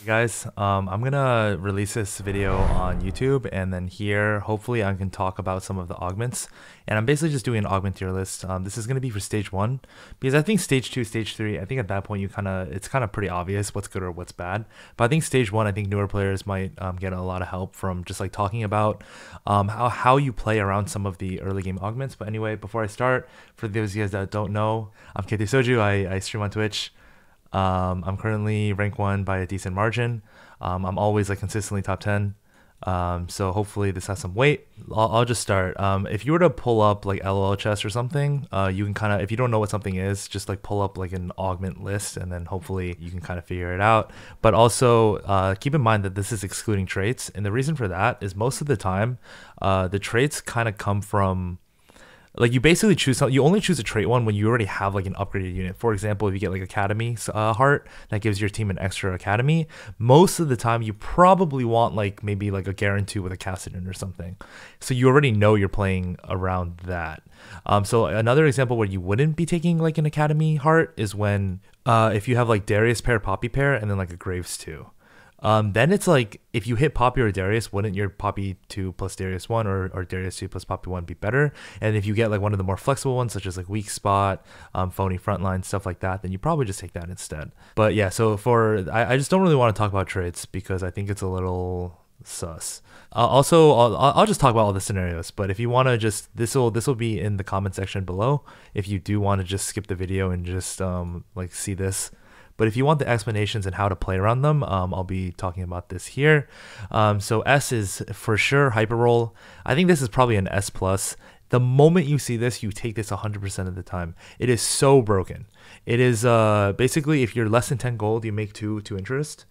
Guys, I'm gonna release this video on YouTube, and then here hopefully I can talk about some of the augments. And I'm basically just doing an augment tier list. This is gonna be for stage 1, because I think stage 2, stage 3, I think at that point it's kind of pretty obvious what's good or what's bad. But I think stage 1, I think newer players might get a lot of help from just like talking about how you play around some of the early game augments. But anyway, before I start, for those of you guys that don't know, I'm K3SOJU'S. I stream on Twitch. I'm currently rank 1 by a decent margin. I'm always like consistently top 10. So hopefully this has some weight. I'll just start. If you were to pull up like LOL chess or something, you can kind of, if you don't know what something is, just like pull up like an augment list, and then hopefully you can kind of figure it out. But also keep in mind that this is excluding traits. And the reason for that is most of the time, the traits kind of come from, like, you basically you only choose a trait one when you already have like an upgraded unit. For example, if you get like Academy heart that gives your team an extra Academy, most of the time you probably want like maybe like a guarantee with a Cassidon or something. So you already know you're playing around that. So another example where you wouldn't be taking like an Academy heart is when if you have like Darius pair, Poppy pair, and then like a Graves 2. Then it's like, if you hit Poppy or Darius, wouldn't your Poppy 2 plus Darius 1 or Darius 2 plus Poppy 1 be better? And if you get like one of the more flexible ones, such as like Weak Spot, Phony Frontline, stuff like that, then you probably just take that instead. But yeah, so I just don't really want to talk about traits because I think it's a little sus. I'll just talk about all the scenarios, but if you want to just, this will be in the comment section below if you do want to just skip the video and just like see this. But if you want the explanations and how to play around them, I'll be talking about this here. So S is for sure hyper roll. I think this is probably an S plus. The moment you see this, you take this 100% of the time. It is so broken. It is basically, if you're less than 10 gold, you make two interest.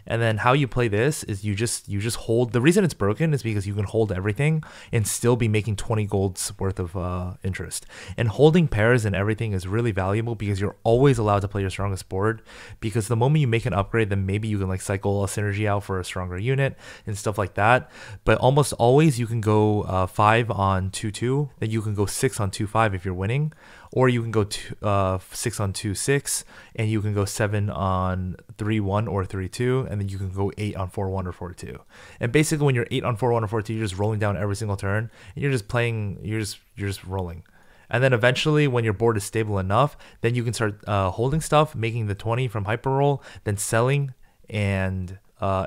And then how you play this is you just hold. The reason it's broken is because you can hold everything and still be making 20 golds worth of interest. And holding pairs and everything is really valuable because you're always allowed to play your strongest board. Because the moment you make an upgrade, then maybe you can like cycle a synergy out for a stronger unit and stuff like that. But almost always you can go 5 on 2-2, then you can go 6 on 2-5 if you're winning. Or you can go 6 on 2-6, and you can go 7 on 3-1 or 3-2, and then you can go 8 on 4-1 or 4-2. And basically, when you're 8 on 4-1 or 4-2, you're just rolling down every single turn, and you're just playing, you're just rolling. And then eventually, when your board is stable enough, then you can start holding stuff, making the 20 from hyper roll, then selling and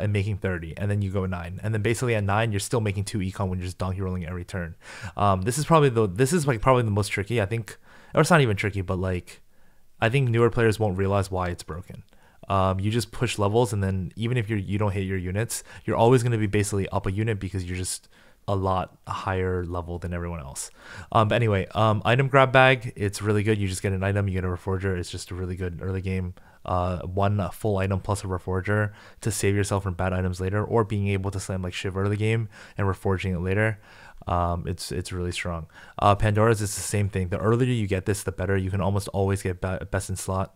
making 30, and then you go 9, and then basically at 9 you're still making 2 econ when you're just donkey rolling every turn. This is probably the most tricky, I think. Or it's not even tricky, but like, I think newer players won't realize why it's broken. You just push levels, and then even if you don't hit your units, you're always going to be basically up a unit because you're just a lot higher level than everyone else. But anyway, item grab bag, it's really good. You just get an item, you get a reforger. It's just a really good early game. One full item plus a reforger to save yourself from bad items later, or being able to slam like Shiv early game and reforging it later. It's really strong. Pandora's is the same thing. The earlier you get this, the better. You can almost always get best in slot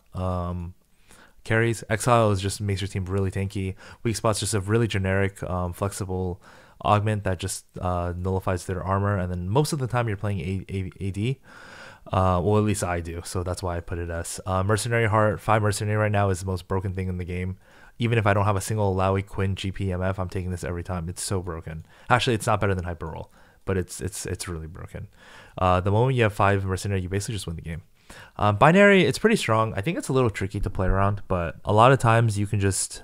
carries. Exile just makes your team really tanky. Weak Spot's just a really generic flexible augment that just nullifies their armor, and then most of the time you're playing AD. Well, at least I do, so that's why I put it as Mercenary Heart. 5 Mercenary right now is the most broken thing in the game. Even if I don't have a single Lowy, Quinn, GP, MF, I'm taking this every time. It's so broken. Actually, it's not better than Hyper Roll, but it's really broken. The moment you have 5 Mercenary, you basically just win the game. Binary, it's pretty strong. I think it's a little tricky to play around, but a lot of times you can just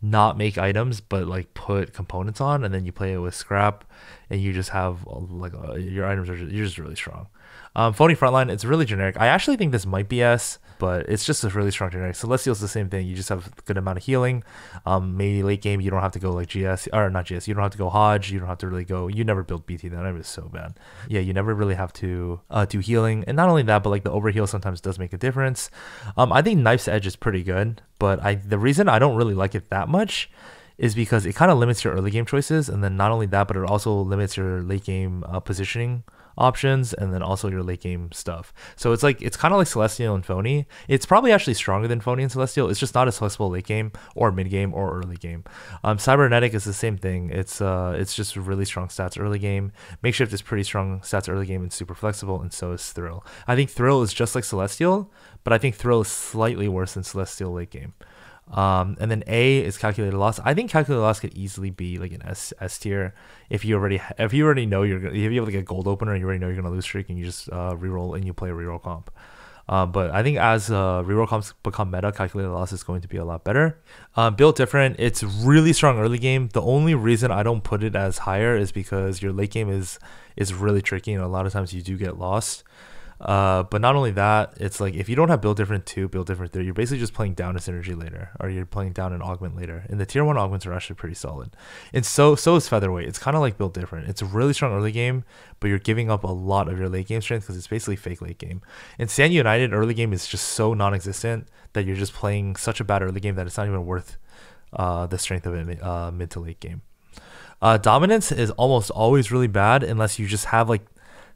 not make items but like put components on, and then you play it with scrap, and you just have like your items are you're just really strong. Phony Frontline, it's really generic. I actually think this might be S, but it's just a really strong generic. Celestial's the same thing. You just have a good amount of healing. Maybe late game you don't have to go like GS, or not GS, you don't have to go Hodge, you don't have to really go, you never build BT, that item is so bad. Yeah, you never really have to do healing. And not only that, but like the overheal sometimes does make a difference. I think Knife's Edge is pretty good, but the reason I don't really like it that much is because it kind of limits your early game choices, and then not only that, but it also limits your late game positioning options, and then also your late game stuff. So it's kind of like Celestial and Phony. It's probably actually stronger than Phony and Celestial. It's just not as flexible late game or mid game or early game. Cybernetic is the same thing. It's just really strong stats early game. Makeshift is pretty strong stats early game and super flexible, and so is Thrill. I think Thrill is just like Celestial, but I think Thrill is slightly worse than Celestial late game. And then A is calculated loss. I think calculated loss could easily be like an S tier if you already know if you have like a gold opener and you already know you're gonna lose streak and you just reroll and you play a reroll comp. But I think as reroll comps become meta, calculated loss is going to be a lot better. Built different, it's really strong early game. The only reason I don't put it as higher is because your late game is really tricky and a lot of times you do get lost. But not only that, it's like if you don't have build different 2, build different 3, you're basically just playing down a synergy later, or you're playing down an augment later. And the tier 1 augments are actually pretty solid. And so is featherweight. It's kind of like build different. It's a really strong early game, but you're giving up a lot of your late game strength because it's basically fake late game. And Stand United early game is just so non-existent that you're just playing such a bad early game that it's not even worth the strength of it mid to late game. Dominance is almost always really bad unless you just have like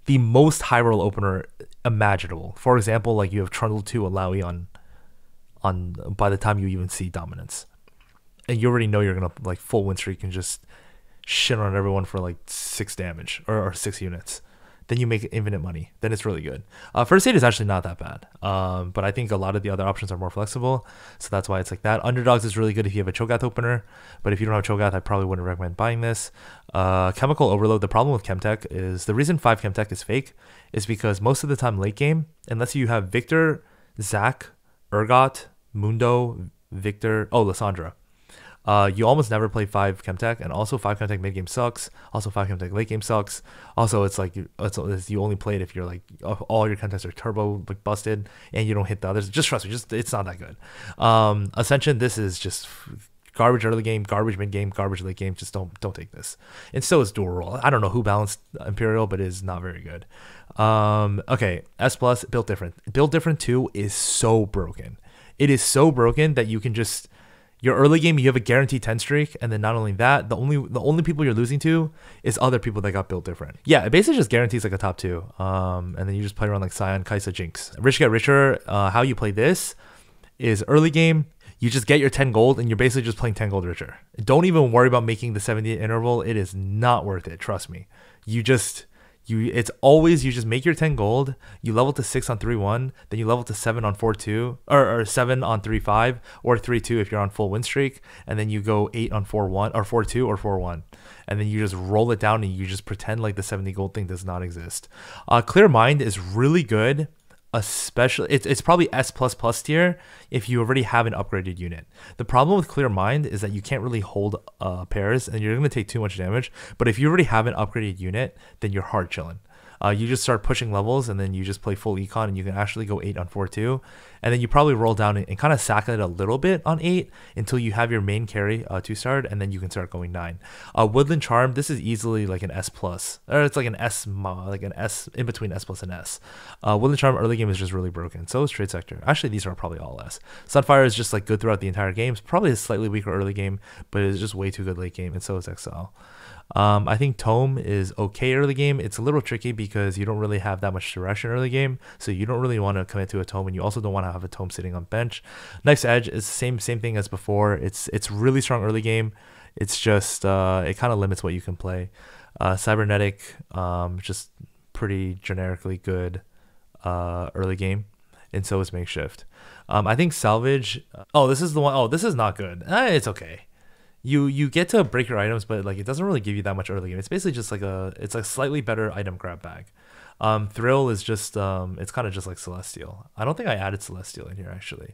the most high roll opener imaginable. For example, like you have Trundle 2 Alawi on by the time you even see dominance, and you already know you're gonna like full win streak and just shit on everyone for like 6 damage or 6 units. Then you make infinite money. Then it's really good. First aid is actually not that bad, but I think a lot of the other options are more flexible, so that's why it's like that. Underdogs is really good if you have a Cho'Gath opener, but if you don't have Cho'Gath, I probably wouldn't recommend buying this. Chemical Overload, the problem with Chemtech is the reason 5 Chemtech is fake is because most of the time late game, unless you have Victor, Zac, Urgot, Mundo, Victor, Lissandra, you almost never play 5 Chemtech, and also 5 Chemtech mid game sucks. Also 5 Chemtech late game sucks. Also, it's like you only play it if you're like all your Chemtechs are turbo like busted and you don't hit the others. Just trust me, it's not that good. Ascension, this is just garbage early game, garbage mid game, garbage late game. Just don't take this. And so is dual roll. I don't know who balanced Imperial, but it is not very good. Okay, S plus built different. Built different 2 is so broken. It is so broken that you can just. Your early game, you have a guaranteed 10 streak, and then not only that, the only people you're losing to is other people that got built different. Yeah, it basically just guarantees like a top 2, and then you just play around like Sion, Kaisa, Jinx. Rich get richer. How you play this is early game, you just get your 10 gold, and you're basically just playing 10 gold richer. Don't even worry about making the 70 interval. It is not worth it. Trust me. It's always you just make your 10 gold, you level to 6 on 3-1, then you level to 7 on 4-2, or 7 on 3-5, or 3-2 if you're on full win streak, and then you go 8 on 4-1, or 4-2, or 4-1. And then you just roll it down and you just pretend like the 70 gold thing does not exist. Clear Mind is really good. Especially it's probably S++ tier if you already have an upgraded unit. The problem with Clear Mind is that you can't really hold pairs and you're going to take too much damage, but if you already have an upgraded unit, then you're hard chilling. You just start pushing levels and then you just play full econ and you can actually go 8 on 4-2, and then you probably roll down and kind of sack it a little bit on 8 until you have your main carry 2-starred, and then you can start going 9. Woodland Charm, this is easily like an S+, or it's like an S, like an S in between S+ and S. Woodland Charm early game is just really broken. So is Trade Sector. Actually, these are probably all S. Sunfire is just like good throughout the entire game. It's probably a slightly weaker early game, but it's just way too good late game, and so is Exile. I think Tome is okay early game. It's a little tricky because you don't really have that much direction early game, so you don't really want to commit to a Tome, and you also don't want to have a Tome sitting on bench. Knife's Edge is the same thing as before. It's really strong early game. It's just it kind of limits what you can play. Cybernetic, just pretty generically good early game, and so is Makeshift. I think Salvage. This is the one. This is not good. It's okay. You get to break your items, but like it doesn't really give you that much early game. It's basically just like it's a slightly better item grab bag. Thrill is just it's kind of just like Celestial. I don't think I added Celestial in here actually.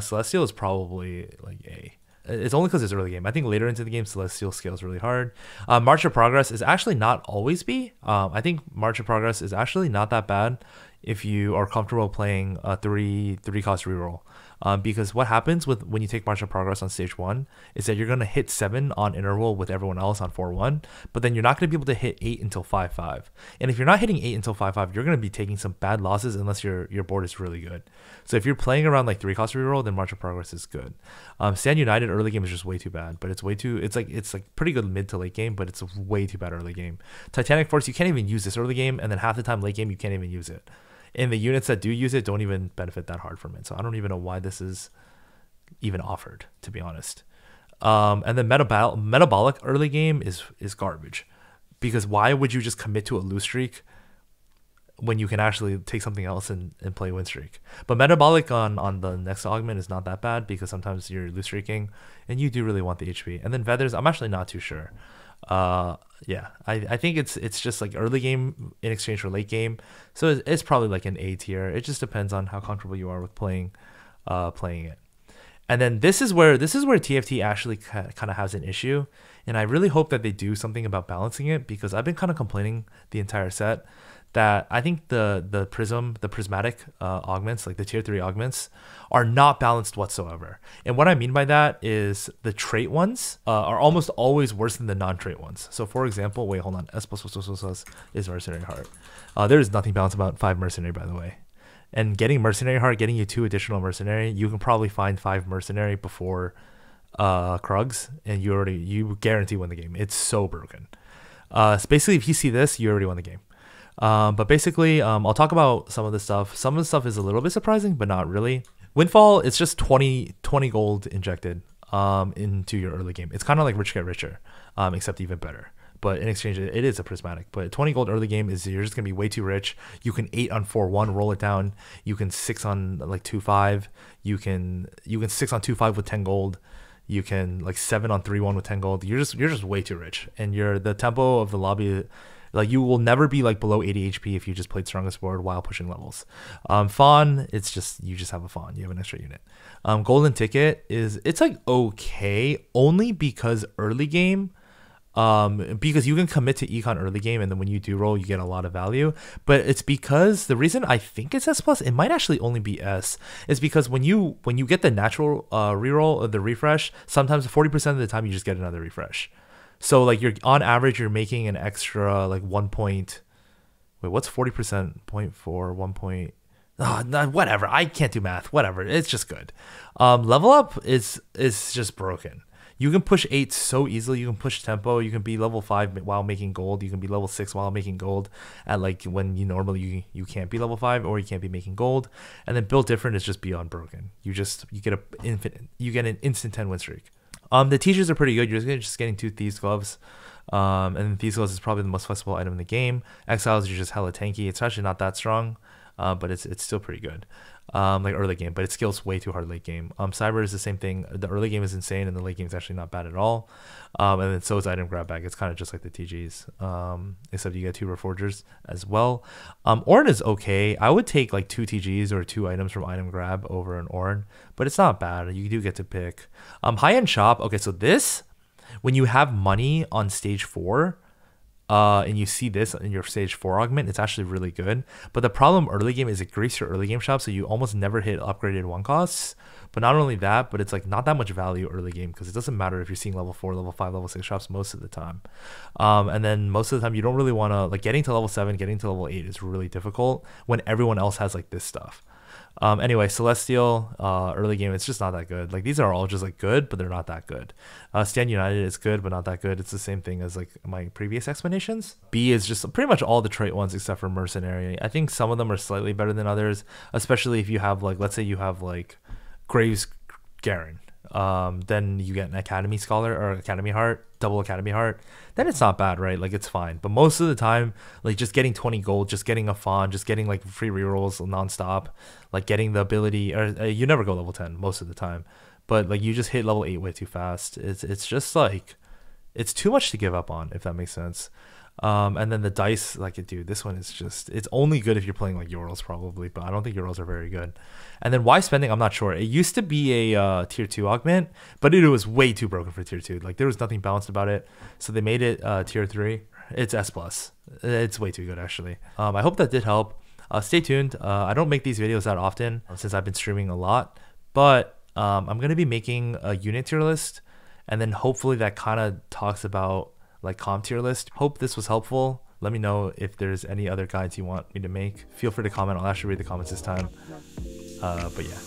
Celestial is probably like A. It's only because it's early game. I think later into the game, Celestial scales really hard. March of Progress is actually not always B. I think March of Progress is actually not that bad if you are comfortable playing a 3-cost reroll. Because what happens when you take March of Progress on stage 1 is that you're going to hit 7 on interval with everyone else on 4-1, but then you're not going to be able to hit 8 until 5-5. And if you're not hitting 8 until 5-5, you're going to be taking some bad losses unless your board is really good. So if you're playing around like 3-cost reroll, then March of Progress is good. Stand United early game is just way too bad, but it's like pretty good mid to late game, but it's way too bad early game. Titanic Force, you can't even use this early game, and then half the time late game you can't even use it. And the units that do use it don't even benefit that hard from it. So I don't even know why this is even offered, to be honest. And then metabolic early game is garbage, because why would you just commit to a lose streak when you can actually take something else and play win streak. But metabolic on the next augment is not that bad because sometimes you're lose streaking and you do really want the HP. And then feathers, I'm actually not too sure. Yeah, I think it's just like early game in exchange for late game, so it's probably like an A tier. It just depends on how comfortable you are with playing it. And then this is where TFT actually kind of has an issue, and I really hope that they do something about balancing it, because I've been kind of complaining the entire set that I think the prismatic augments, like the tier 3 augments, are not balanced whatsoever. And what I mean by that is the trait ones are almost always worse than the non-trait ones. So for example, wait, hold on, S plus is Mercenary Heart. There is nothing balanced about 5 Mercenary, by the way. And getting Mercenary Heart, getting you 2 additional Mercenary, you can probably find 5 Mercenary before Krugs, and you guarantee win the game. It's so broken. So basically, if you see this, you already won the game. But basically, I'll talk about some of the stuff. Some of the stuff is a little bit surprising, but not really. Windfall, it's just 20 gold injected into your early game. It's kind of like Rich Get Richer, except even better. But in exchange, it is a prismatic. But 20 gold early game is you're just going to be way too rich. You can 8 on 4-1, roll it down. You can 6 on like 2-5. You can 6 on 2-5 with 10 gold. You can like 7 on 3-1 with 10 gold. You're just way too rich. And the tempo of the lobby, like you will never be like below 80 HP if you just played strongest board while pushing levels. Fawn, it's just you just have a fawn. You have an extra unit. Golden ticket it's like okay, only because early game, because you can commit to econ early game, and then when you do roll, you get a lot of value. But it's because the reason I think it's S plus, it might actually only be S, is because when you get the natural reroll of the refresh, sometimes 40% of the time you just get another refresh. So like you're on average, you're making an extra like 1 point. Wait, what's 40%? 0.4, 1 point. Whatever. I can't do math. Whatever. It's just good. Level up is just broken. You can push 8 so easily. You can push tempo. You can be level 5 while making gold. You can be level 6 while making gold at like when you normally you can't be level 5 or you can't be making gold. And then build different is just beyond broken. You get an instant 10 win streak. The t-shirts are pretty good. You're just getting 2 Thieves Gloves. And then Thieves Gloves is probably the most flexible item in the game. Exiles, you're just hella tanky. It's actually not that strong, but it's still pretty good. Like early game, but it scales way too hard late game. Cyber is the same thing. The early game is insane, and the late game is actually not bad at all. And then so is item grab bag. It's kind of just like the TGs, except you get 2 Reforgers as well. Ornn is okay. I would take like 2 TGs or 2 items from item grab over an Ornn, but it's not bad. You do get to pick. High end shop. Okay, so this, when you have money on stage 4. And you see this in your stage 4 augment, it's actually really good. But the problem early game is it griefs your early game shop, so you almost never hit upgraded 1 costs. But not only that, but it's like not that much value early game, because it doesn't matter if you're seeing level 4, level 5, level 6 shops most of the time. And then most of the time you don't really want to, like getting to level 7, getting to level 8 is really difficult when everyone else has like this stuff. Anyway, Celestial, early game, it's just not that good. Like these are all just like good, but they're not that good. Stand United is good, but not that good. It's the same thing as like my previous explanations. B is just pretty much all the trait ones except for Mercenary. I think some of them are slightly better than others, especially if you have like, let's say you have like Graves Garen. Then you get an Academy Scholar or Academy Heart, double Academy Heart, then it's not bad, right? Like it's fine. But most of the time, like just getting 20 gold, just getting a fawn, just getting like free rerolls nonstop, like getting the ability, or you never go level 10 most of the time, but like you just hit level 8 way too fast. It's just like, it's too much to give up on, if that makes sense. And then the dice, like, dude, this one is just, it's only good if you're playing like Yorls probably, but I don't think Yorls are very good. And then why spending, I'm not sure. It used to be a tier 2 augment, but it was way too broken for tier 2. Like there was nothing balanced about it, so they made it tier 3. It's S plus. It's way too good actually. I hope that did help. Stay tuned. I don't make these videos that often since I've been streaming a lot, but I'm gonna be making a unit tier list, and then hopefully that kind of talks about like comp tier list. Hope this was helpful. Let me know if there's any other guides you want me to make. Feel free to comment. I'll actually read the comments this time. But yeah.